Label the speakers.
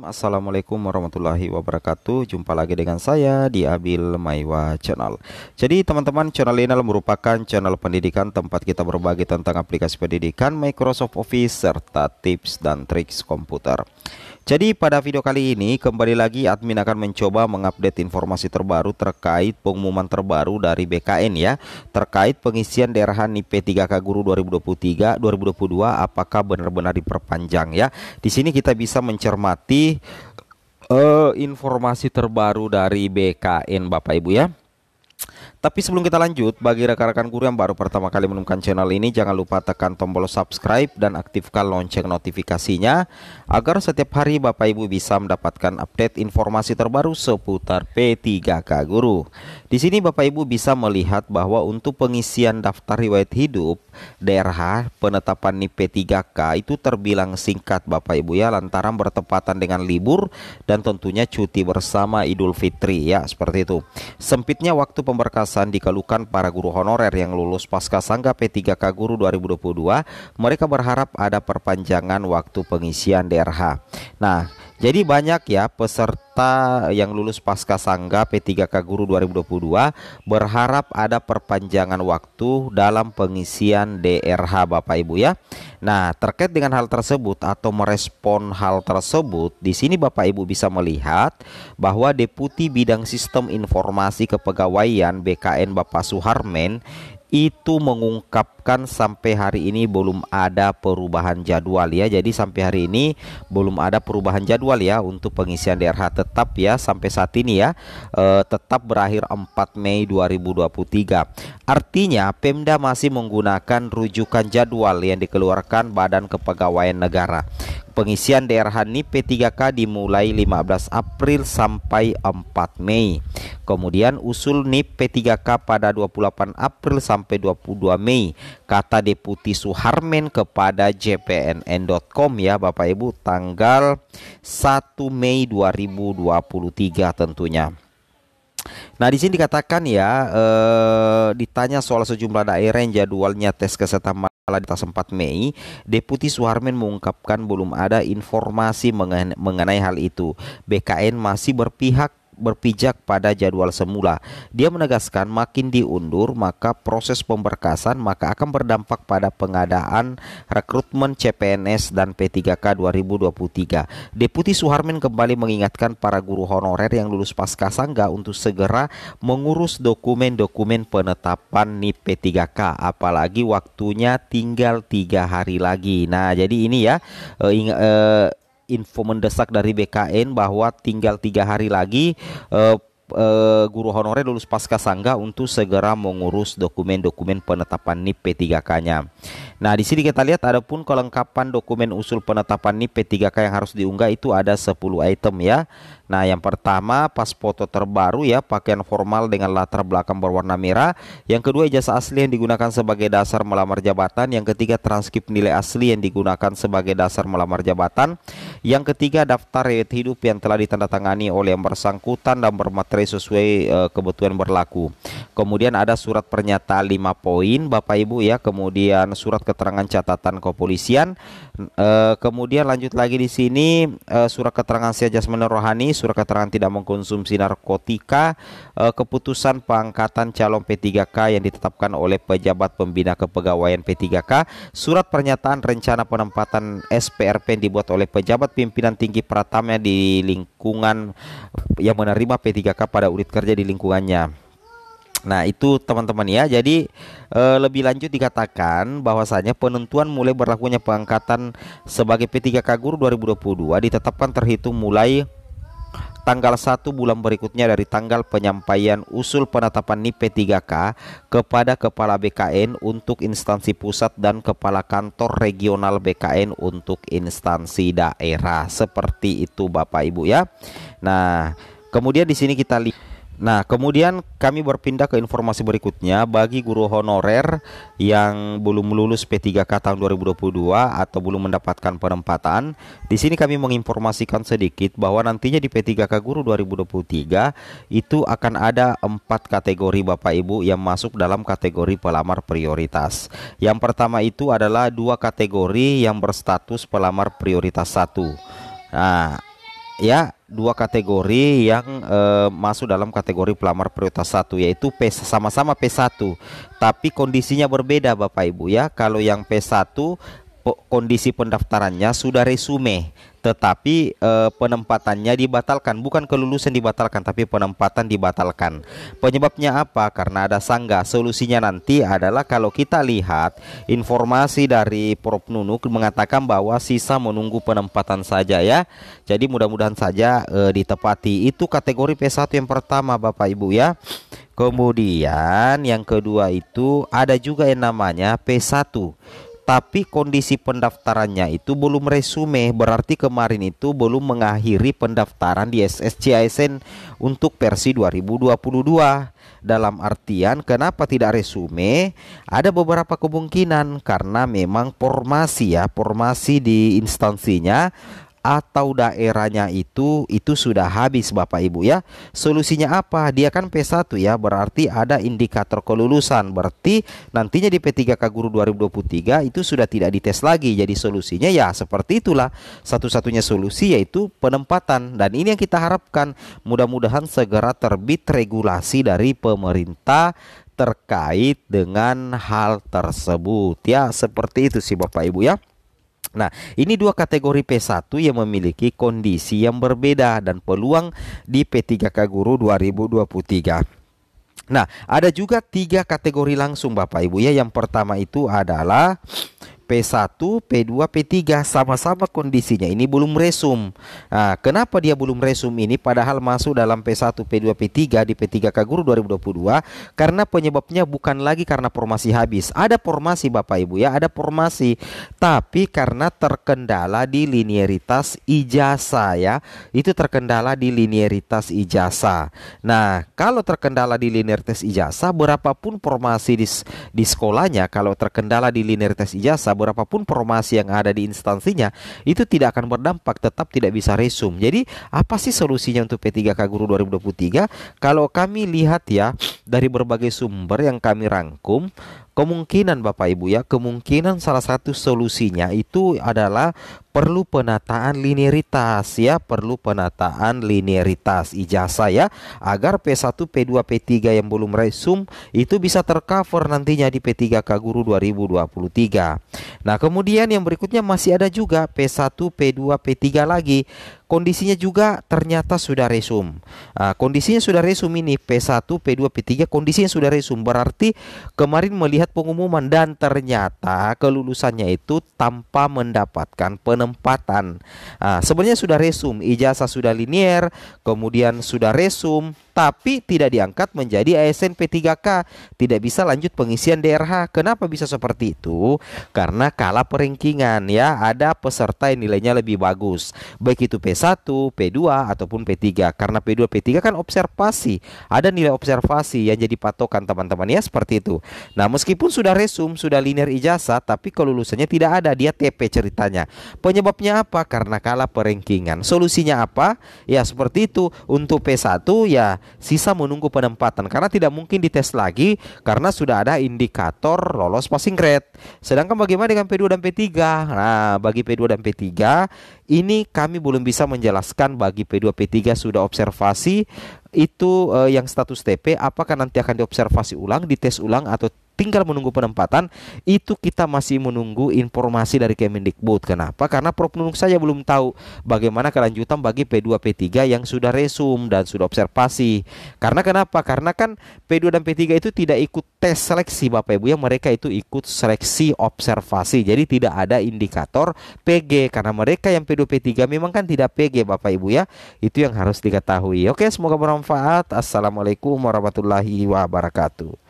Speaker 1: Assalamualaikum warahmatullahi wabarakatuh. Jumpa lagi dengan saya di Abil Maiwa Channel. Jadi teman-teman, channel ini merupakan channel pendidikan tempat kita berbagi tentang aplikasi pendidikan, Microsoft Office, serta tips dan triks komputer. Jadi pada video kali ini kembali lagi admin akan mencoba mengupdate informasi terbaru terkait pengumuman terbaru dari BKN ya, terkait pengisian daerah NIP P3K Guru 2023-2022 apakah benar-benar diperpanjang ya. Di sini kita bisa mencermati informasi terbaru dari BKN Bapak Ibu ya. Tapi sebelum kita lanjut, bagi rekan-rekan guru yang baru pertama kali menemukan channel ini, jangan lupa tekan tombol subscribe dan aktifkan lonceng notifikasinya agar setiap hari Bapak Ibu bisa mendapatkan update informasi terbaru seputar P3K Guru. Di sini Bapak Ibu bisa melihat bahwa untuk pengisian daftar riwayat hidup daerah penetapan NIP P3K itu terbilang singkat Bapak Ibu ya, lantaran bertepatan dengan libur dan tentunya cuti bersama Idul Fitri ya, seperti itu. Sempitnya waktu pemberkasan dikeluhkan para guru honorer yang lulus pasca sangga P3K Guru 2022. Mereka berharap ada perpanjangan waktu pengisian DRH. Nah, jadi banyak ya peserta yang lulus pasca sangga P3K Guru 2022 berharap ada perpanjangan waktu dalam pengisian DRH Bapak Ibu ya. Nah, terkait dengan hal tersebut atau merespon hal tersebut, di sini Bapak Ibu bisa melihat bahwa Deputi Bidang Sistem Informasi Kepegawaian BKN Bapak Suharmen itu mengungkapkan sampai hari ini belum ada perubahan jadwal ya. Jadi sampai hari ini belum ada perubahan jadwal ya untuk pengisian DRH, tetap ya sampai saat ini ya, tetap berakhir 4 Mei 2023. Artinya Pemda masih menggunakan rujukan jadwal yang dikeluarkan Badan Kepegawaian Negara. Pengisian DRH NIP P3K dimulai 15 April sampai 4 Mei. Kemudian usul NIP P3K pada 28 April sampai 22 Mei, kata Deputi Suharmen kepada jpnn.com ya Bapak Ibu, tanggal 1 Mei 2023 tentunya. Nah, di sini dikatakan ya, ditanya soal sejumlah daerah yang jadwalnya tes kesehatan malah di atas 4 Mei, Deputi Suharmen mengungkapkan belum ada informasi mengenai hal itu. BKN masih berpijak pada jadwal semula. Dia menegaskan makin diundur maka proses pemberkasan maka akan berdampak pada pengadaan rekrutmen CPNS dan P3K 2023. Deputi Suharmen kembali mengingatkan para guru honorer yang lulus pasca sangga untuk segera mengurus dokumen-dokumen penetapan NIP P3K, apalagi waktunya tinggal 3 hari lagi. Nah, jadi ini ya, info mendesak dari BKN bahwa tinggal 3 hari lagi guru honorer lulus pasca sangga untuk segera mengurus dokumen-dokumen penetapan NIP P3K-nya. Nah, di sini kita lihat adapun kelengkapan dokumen usul penetapan NIP P3K yang harus diunggah itu ada 10 item ya. Nah, yang pertama pas foto terbaru ya, pakaian formal dengan latar belakang berwarna merah. Yang kedua ijazah asli yang digunakan sebagai dasar melamar jabatan. Yang ketiga transkrip nilai asli yang digunakan sebagai dasar melamar jabatan. Yang ketiga daftar riwayat hidup yang telah ditandatangani oleh yang bersangkutan dan bermaterai sesuai kebutuhan berlaku. Kemudian ada surat pernyataan 5 poin Bapak Ibu ya. Kemudian surat keterangan catatan kepolisian. Kemudian lanjut lagi di sini surat keterangan si jasmani rohani, surat keterangan tidak mengkonsumsi narkotika, keputusan pengangkatan calon P3K yang ditetapkan oleh pejabat pembina kepegawaian P3K, surat pernyataan rencana penempatan SPRP yang dibuat oleh pejabat pimpinan tinggi Pratama di lingkungan yang menerima P3K pada unit kerja di lingkungannya. Nah, itu teman-teman ya. Jadi lebih lanjut dikatakan bahwasanya penentuan mulai berlakunya pengangkatan sebagai P3K Guru 2022 ditetapkan terhitung mulai tanggal 1 bulan berikutnya dari tanggal penyampaian usul penetapan NIP P3K kepada Kepala BKN untuk instansi pusat dan Kepala Kantor Regional BKN untuk instansi daerah. Seperti itu Bapak Ibu ya. Nah, kemudian di sini kita lihat. Nah, kemudian kami berpindah ke informasi berikutnya. Bagi guru honorer yang belum lulus P3K tahun 2022 atau belum mendapatkan penempatan, di sini kami menginformasikan sedikit bahwa nantinya di P3K Guru 2023 itu akan ada 4 kategori Bapak Ibu yang masuk dalam kategori pelamar prioritas. Yang pertama itu adalah 2 kategori yang berstatus pelamar prioritas 1. Nah, ya dua kategori yang masuk dalam kategori pelamar prioritas 1, yaitu sama-sama P1 tapi kondisinya berbeda Bapak Ibu ya. Kalau yang P1 kondisi pendaftarannya sudah resume tetapi penempatannya dibatalkan, bukan kelulusan dibatalkan tapi penempatan dibatalkan. Penyebabnya apa? Karena ada sanggah. Solusinya nanti adalah kalau kita lihat informasi dari Prof Nunuk mengatakan bahwa sisa menunggu penempatan saja ya. Jadi mudah-mudahan saja ditepati. Itu kategori P1 yang pertama Bapak Ibu ya. Kemudian yang kedua itu ada juga yang namanya P1 tapi kondisi pendaftarannya itu belum resume, berarti kemarin itu belum mengakhiri pendaftaran di SSCISN untuk versi 2022. Dalam artian kenapa tidak resume? Ada beberapa kemungkinan karena memang formasi di instansinya atau daerahnya itu sudah habis Bapak Ibu ya. Solusinya apa? Dia kan P1 ya, berarti ada indikator kelulusan. Berarti nantinya di P3K Guru 2023 itu sudah tidak dites lagi. Jadi solusinya ya seperti itulah. Satu-satunya solusi yaitu penempatan. Dan ini yang kita harapkan, mudah-mudahan segera terbit regulasi dari pemerintah terkait dengan hal tersebut ya. Seperti itu sih Bapak Ibu ya. Nah, ini dua kategori P1 yang memiliki kondisi yang berbeda dan peluang di P3K Guru 2023. Nah, ada juga 3 kategori langsung Bapak Ibu ya. Yang pertama itu adalah P1, P2, P3 sama-sama kondisinya ini belum resum. Nah, kenapa dia belum resum ini padahal masuk dalam P1, P2, P3 di P3K Guru 2022? Karena penyebabnya bukan lagi karena formasi habis. Ada formasi Bapak Ibu ya, ada formasi. Tapi karena terkendala di linearitas ijazah ya. Itu terkendala di linearitas ijazah. Nah, kalau terkendala di linearitas ijazah, berapapun formasi di sekolahnya, kalau terkendala di linearitas ijazah, berapapun formasi yang ada di instansinya itu tidak akan berdampak, tetap tidak bisa resum. Jadi apa sih solusinya untuk P3K Guru 2023? Kalau kami lihat ya dari berbagai sumber yang kami rangkum, kemungkinan Bapak Ibu ya, kemungkinan salah satu solusinya itu adalah perlu penataan linearitas ya, perlu penataan linearitas ijazah ya, agar P1, P2, P3 yang belum resum itu bisa tercover nantinya di P3K Guru 2023. Nah, kemudian yang berikutnya masih ada juga P1, P2, P3 lagi. Kondisinya juga ternyata sudah resum. Kondisinya sudah resum ini P1, P2, P3 kondisinya sudah resum. Berarti kemarin melihat pengumuman dan ternyata kelulusannya itu tanpa mendapatkan penempatan. Sebenarnya sudah resum, ijazah sudah linier, kemudian sudah resum, tapi tidak diangkat menjadi ASN P3K, tidak bisa lanjut pengisian DRH. Kenapa bisa seperti itu? Karena kalah perankingan ya, ada peserta yang nilainya lebih bagus, baik itu P1, P2 ataupun P3. Karena P2, P3 kan observasi, ada nilai observasi yang jadi patokan teman-teman ya, seperti itu. Nah, meskipun sudah resum, sudah linear ijazah, tapi kelulusannya tidak ada, dia TP ceritanya. Penyebabnya apa? Karena kalah perankingan. Solusinya apa? Ya seperti itu. Untuk P1 ya sisa menunggu penempatan karena tidak mungkin dites lagi karena sudah ada indikator lolos passing grade. Sedangkan bagaimana dengan P2 dan P3? Nah, bagi P2 dan P3 ini kami belum bisa menjelaskan. Bagi P2 P3 sudah observasi itu yang status TP, apakah nanti akan diobservasi ulang, dites ulang atau tinggal menunggu penempatan, itu kita masih menunggu informasi dari Kemendikbud. Kenapa? Karena Prof Nunuk saja belum tahu bagaimana kelanjutan bagi P2 P3 yang sudah resum dan sudah observasi. Karena kenapa? Karena kan P2 dan P3 itu tidak ikut tes seleksi Bapak Ibu ya, mereka itu ikut seleksi observasi. Jadi tidak ada indikator PG karena mereka yang P2 P3 memang kan tidak PG Bapak Ibu ya. Itu yang harus diketahui. Oke, semoga bermanfaat. Assalamualaikum warahmatullahi wabarakatuh.